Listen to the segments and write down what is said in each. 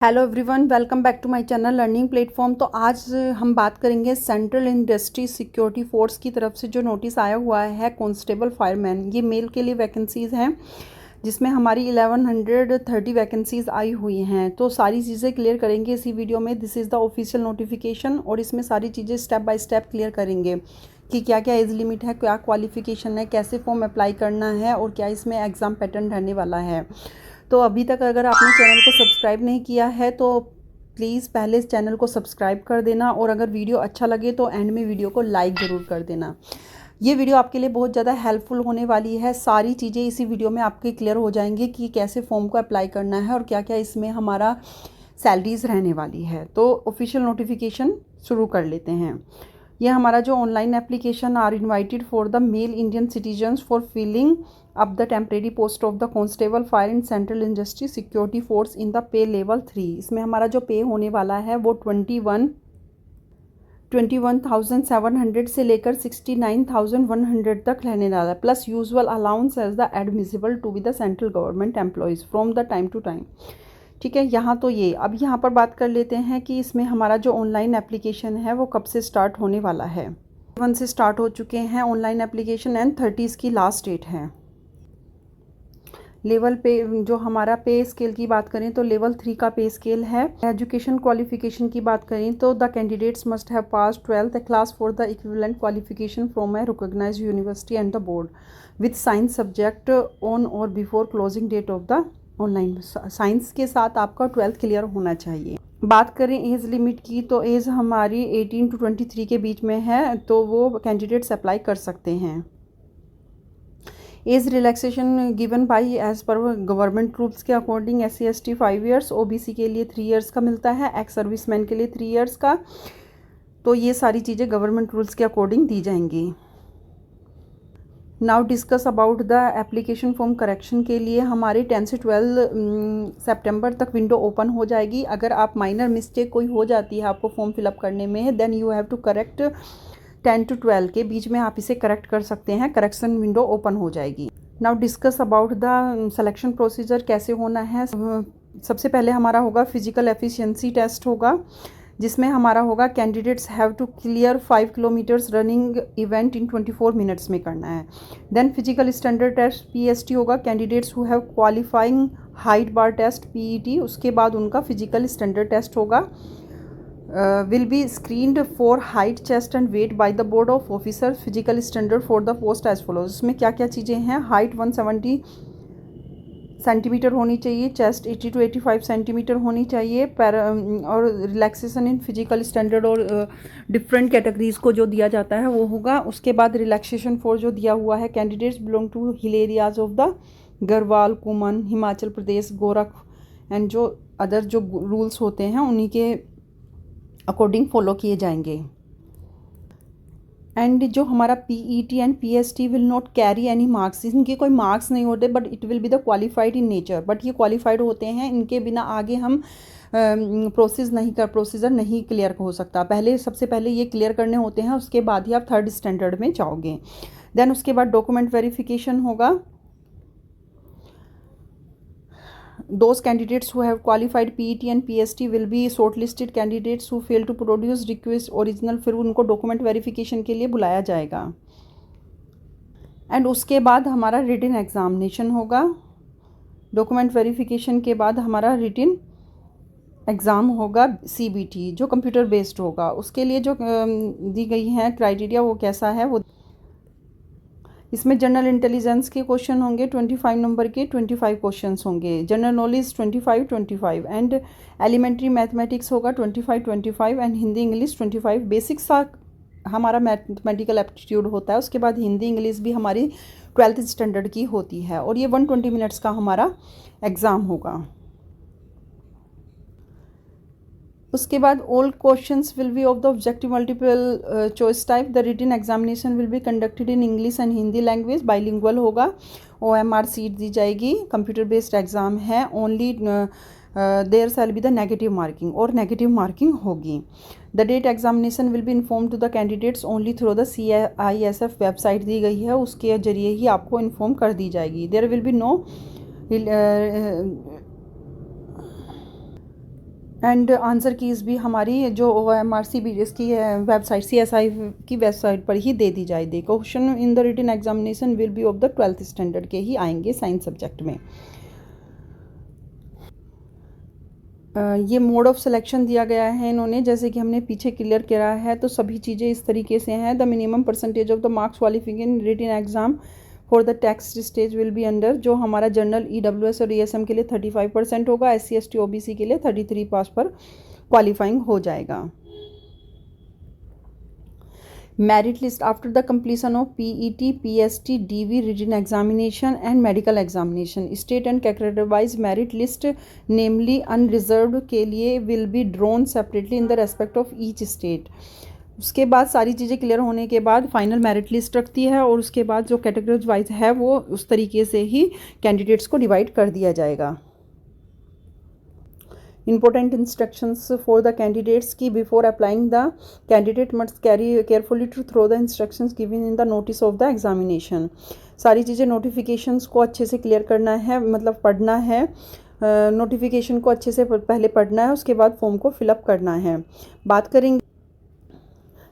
Hello everyone, welcome back to my channel learning platform. तो आज हम बात करेंगे सेंट्रल इंडस्ट्री सिक्योरिटी फोर्स की तरफ से जो नोटिस आया हुआ है कांस्टेबल फायरमैन, ये मेल के लिए वैकेंसीज़ हैं जिसमें हमारी 1130 वैकेंसीज़ आई हुई हैं। तो सारी चीज़ें क्लियर करेंगे इसी वीडियो में। This is the official notification और इसमें सारी चीज़ें स्टेप बाय स्टेप क्लियर करेंगे कि क्या क्या एज लिमिट है, क्या क्वालिफिकेशन है, कैसे फॉर्म अप्लाई करना है और क्या इसमें एग्ज़ाम पैटर्न रहने वाला है। तो अभी तक अगर आपने चैनल को सब्सक्राइब नहीं किया है तो प्लीज़ पहले इस चैनल को सब्सक्राइब कर देना और अगर वीडियो अच्छा लगे तो एंड में वीडियो को लाइक ज़रूर कर देना। ये वीडियो आपके लिए बहुत ज़्यादा हेल्पफुल होने वाली है। सारी चीज़ें इसी वीडियो में आपके क्लियर हो जाएंगी कि कैसे फॉर्म को अप्लाई करना है और क्या क्या इसमें हमारा सैलरीज रहने वाली है। तो ऑफिशियल नोटिफिकेशन शुरू कर लेते हैं। यह हमारा जो online application are invited for the male Indian citizens for filling up the temporary post of the constable fire in central industry security force in the pay level 3। इसमें हमारा जो पे होने वाला है वो 21,700 से लेकर 69,100 तक रहने वाला है, plus usual allowance as the admissible to be the central government employees from the time to time. ठीक है, यहाँ तो ये अब यहाँ पर बात कर लेते हैं कि इसमें हमारा जो ऑनलाइन एप्लीकेशन है वो कब से स्टार्ट होने वाला है। 1 से स्टार्ट हो चुके हैं ऑनलाइन एप्लीकेशन एंड 30 की लास्ट डेट है। लेवल पे जो हमारा पे स्केल की बात करें तो लेवल 3 का पे स्केल है। एजुकेशन क्वालिफिकेशन की बात करें तो the candidates must have pass 12th class for the equivalent qualification from a recognised university and the board with science subject on or before closing date of the online. Science के साथ आपका 12th clear होना चाहिए। बात करें age limit की तो as हमारी 18 to 23 के बीच में है, तो वो कैंडिडेट्स अप्लाई कर सकते हैं। Age relaxation given by age per government rules के according SC ST 5 years, OBC के लिए 3 ईयर्स का मिलता है, एक्स सर्विसमैन के लिए 3 ईयर्स का। तो ये सारी चीज़ें गवर्नमेंट रूल्स के अकॉर्डिंग दी जाएंगी। Now discuss about the application form correction के लिए हमारे 10 से 12 सितंबर तक विंडो ओपन हो जाएगी। अगर आप माइनर मिस्टेक कोई हो जाती है आपको फॉर्म फिलअप करने में, then you have to correct 10 to 12 के बीच में आप इसे करेक्ट कर सकते हैं। करेक्शन विंडो ओपन हो जाएगी। Now discuss about the selection procedure कैसे होना है। सबसे पहले हमारा होगा फिजिकल एफिशिएंसी टेस्ट होगा, जिसमें हमारा होगा candidates have to clear 5 kilometres running event in 24 minutes में करना है। Then physical standard test PST होगा, candidates who have qualifying height bar test PET। उसके बाद उनका फिजिकल स्टैंडर्ड टेस्ट होगा। will be screened for height, chest and weight by the board of officers. Physical standard for the post as follows। इसमें क्या क्या चीज़ें हैं। Height 170 centimetre होनी चाहिए, चेस्ट 80 to 85 सेंटीमीटर होनी चाहिए। और रिलैक्सेशन इन फिजिकल स्टैंडर्ड और डिफरेंट कैटेगरीज को जो दिया जाता है वो होगा। उसके बाद रिलैक्सेशन फॉर जो दिया हुआ है, candidates belong to hill areas of the Garhwal, Kumaon, Himachal Pradesh, Gorkha and जो अदर जो रूल्स होते हैं उन्हीं के अकॉर्डिंग फॉलो किए जाएंगे। एंड जो हमारा PET and PST will not carry any marks, इनके कोई मार्क्स नहीं होते, but it will be the qualified in nature. But ये क्वालिफाइड होते हैं, इनके बिना आगे हम प्रोसीजर नहीं क्लियर हो सकता। पहले सबसे पहले ये क्लियर करने होते हैं, उसके बाद ही आप 3rd स्टैंडर्ड में जाओगे। देन उसके बाद डॉक्यूमेंट वेरिफिकेशन होगा। Those candidates who have qualified PET and PST will be shortlisted candidates who fail to produce request original, फिर उनको डॉक्यूमेंट वेरिफिकेशन के लिए बुलाया जाएगा। एंड उसके बाद हमारा रिटन एग्जामिनेशन होगा। डॉक्यूमेंट वेरिफिकेशन के बाद हमारा रिटन एग्ज़ाम होगा CBT, जो कंप्यूटर बेस्ड होगा। उसके लिए जो दी गई है क्राइटेरिया वो कैसा है वो, इसमें जनरल इंटेलिजेंस के क्वेश्चन होंगे 25 नंबर के, 25 क्वेश्चंस होंगे। General knowledge 25 and elementary mathematics होगा 25 एंड हिंदी इंग्लिश 25। बेसिक्स हमारा मैथमेटिकल एप्टीट्यूड होता है। उसके बाद हिंदी इंग्लिश भी हमारी 12th स्टैंडर्ड की होती है और ये 120 मिनट्स का हमारा एग्ज़ाम होगा। उसके बाद all questions will be of the objective multiple choice type. The written examination will be conducted in English and Hindi language, bilingual होगा। OMR सीट दी जाएगी, कंप्यूटर बेस्ड एग्जाम है। Only there shall be the negative marking, और negative marking होगी। The date examination will be inform to the candidates only through the CISF website दी गई है, उसके जरिए ही आपको इन्फॉर्म कर दी जाएगी। There will be no and answer keys भी हमारी जो OMR की वेबसाइट CSI की वेबसाइट पर ही दे दी जाएगी। Question in the written examination will be of the 12th standard के ही आएंगे साइंस सब्जेक्ट में। ये मोड ऑफ सिलेक्शन दिया गया है इन्होंने, जैसे कि हमने पीछे क्लियर किया है, तो सभी चीज़ें इस तरीके से हैं। The minimum percentage of the marks qualification written exam for the text stage will be under, जो हमारा जनरल EWS और ESM के लिए 35% होगा, SC ST OBC के लिए 33 पास पर क्वालिफाइंग हो जाएगा। Merit list after the completion of PET, PST, DV, written examination and medical examination. State and category-wise merit list, namely unreserved के लिए will be drawn separately in the respect of each state. उसके बाद सारी चीज़ें clear होने के बाद final merit list रखती है, और उसके बाद जो कैटेगरीज वाइज है वो उस तरीके से ही कैंडिडेट्स को डिवाइड कर दिया जाएगा। Important instructions for the candidates की before applying the candidate must carefully to through the instructions given in the notice of the examination. सारी चीज़ें नोटिफिकेशंस को अच्छे से क्लियर करना है, मतलब पढ़ना है, नोटिफिकेशन को अच्छे से पहले पढ़ना है, उसके बाद फॉर्म को फिलअप करना है। बात करेंगे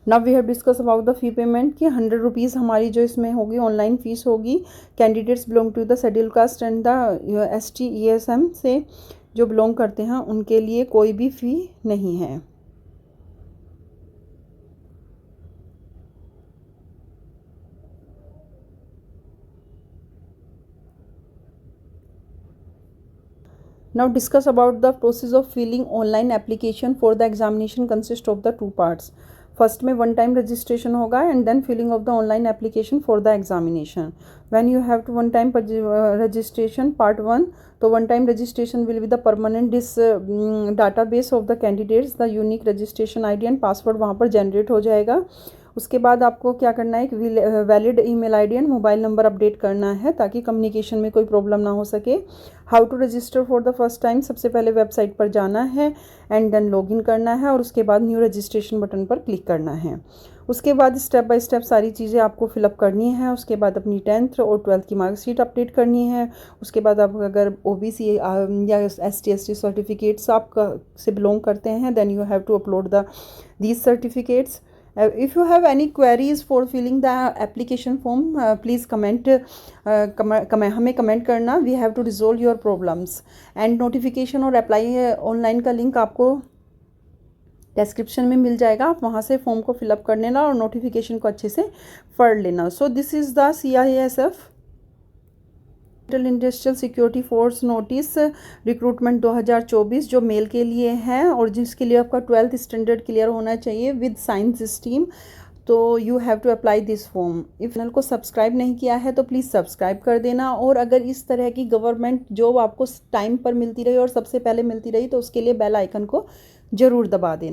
now we have discuss about the fee payment की 100 रुपीज़ हमारी जो इसमें होगी ऑनलाइन फ़ीस होगी। Candidates belong to the schedule caste and the ST ESM से जो बिलोंग करते हैं उनके लिए कोई भी फ़ी नहीं है। Now discuss about the process of filling online application for the examination consist of the 2 parts. First में वन टाइम रजिस्ट्रेशन होगा and then filling of the online application for the examination. When you have to one time registration part 1, तो one time registration will be the permanent this database of the candidates, the unique registration ID and password वहाँ पर generate हो जाएगा। उसके बाद आपको क्या करना है, एक valid email ID and mobile number update करना है ताकि कम्युनिकेशन में कोई प्रॉब्लम ना हो सके। How to register for the first time, सबसे पहले वेबसाइट पर जाना है एंड देन लॉगिन करना है और उसके बाद न्यू रजिस्ट्रेशन बटन पर क्लिक करना है। उसके बाद स्टेप बाय स्टेप सारी चीज़ें आपको फिलअप करनी है। उसके बाद अपनी 10th और 12th की मार्कशीट अपडेट करनी है। उसके बाद आप अगर OBC या ST ST सर्टिफिकेट्स आप से बिलोंग करते हैं then you have to upload these certificates. If you have any queries for filling the application form, please comment हमें कमेंट करना। We have to resolve your problems and notification और apply online का link आपको description में मिल जाएगा, आप वहाँ से फॉर्म को फिलअप कर लेना और नोटिफिकेशन को अच्छे से पढ़ लेना। So this is the CISF industrial security force notice recruitment 2024 जो मेल के लिए है और जिसके लिए आपका 12th स्टैंडर्ड क्लियर होना चाहिए विद साइंस स्ट्रीम, तो you have to apply this form. If channel को सब्सक्राइब नहीं किया है तो प्लीज़ सब्सक्राइब कर देना, और अगर इस तरह की गवर्नमेंट जॉब आपको टाइम पर मिलती रही और सबसे पहले मिलती रही तो उसके लिए बेल आइकन को ज़रूर दबा देना।